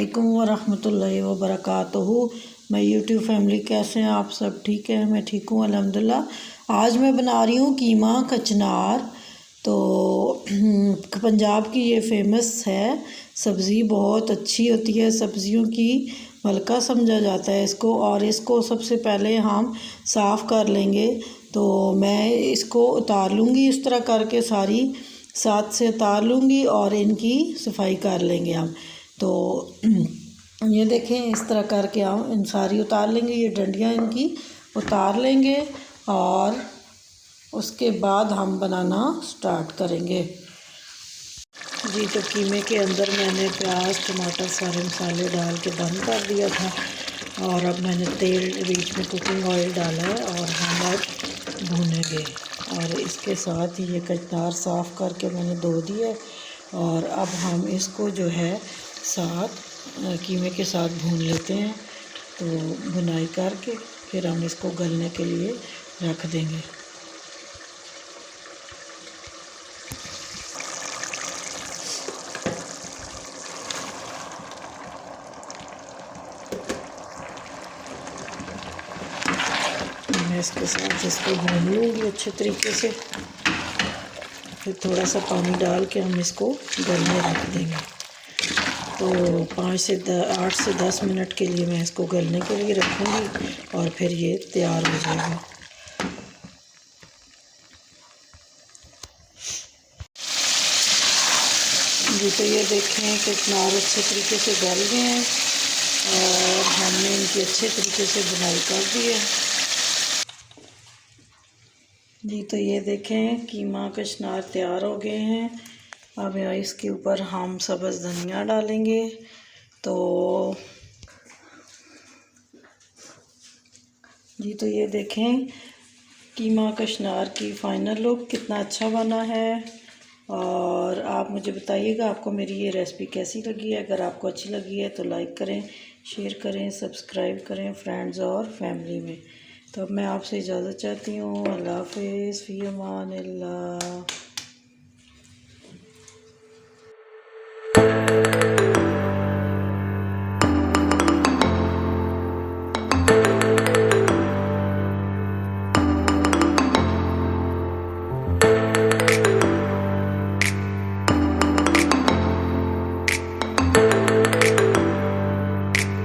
अस्सलामुअलैकुम वरहमतुल्लाहि वबरकातुहू। मैं यूट्यूब फैमिली, कैसे हैं आप सब? ठीक है, मैं ठीक हूँ अल्हम्दुलिल्लाह। आज मैं बना रही हूँ कीमा कचनार। तो पंजाब की ये फेमस है सब्ज़ी, बहुत अच्छी होती है। सब्ज़ियों की मलका समझा जाता है इसको। और इसको सबसे पहले हम साफ़ कर लेंगे। तो मैं इसको उतार लूँगी इस तरह करके, सारी साथ से उतार लूँगी और इनकी सफाई कर लेंगे हम। तो ये देखें, इस तरह करके हम इन सारी उतार लेंगे, ये डंडियाँ इनकी उतार लेंगे और उसके बाद हम बनाना स्टार्ट करेंगे। जी, तो कीमे के अंदर मैंने प्याज टमाटर सारे मसाले डाल के बंद कर दिया था और अब मैंने तेल बीच में कुकिंग ऑयल डाला है और हम अब भूनेंगे। और इसके साथ ही ये कचनार साफ़ करके मैंने धो दिया और अब हम इसको जो है साथ कीमे के साथ भून लेते हैं। तो भुनाई करके फिर हम इसको गलने के लिए रख देंगे। मैं इसके साथ इसको भून लूँगी अच्छे तरीके से, फिर थोड़ा सा पानी डाल के हम इसको गलने रख देंगे। तो 8 से 10 मिनट के लिए मैं इसको गलने के लिए रखूँगी और फिर ये तैयार हो जाएगा। जी, तो ये देखें कि कचनार अच्छे तरीके से गल गए हैं और हमने इनकी अच्छे तरीके से बुनाई कर दी है। जी, तो ये देखें कीमा कचनार तैयार हो गए हैं। अब इसके ऊपर हम सब्ज़ धनिया डालेंगे। तो जी, तो ये देखें कीमा कचनार की फ़ाइनल लुक कितना अच्छा बना है। और आप मुझे बताइएगा आपको मेरी ये रेसिपी कैसी लगी है। अगर आपको अच्छी लगी है तो लाइक करें, शेयर करें, सब्सक्राइब करें फ्रेंड्स और फैमिली में। तो अब मैं आपसे इजाज़त चाहती हूँ। अल्लाह हाफ़िज़, फ़ी अमान अल्लाह।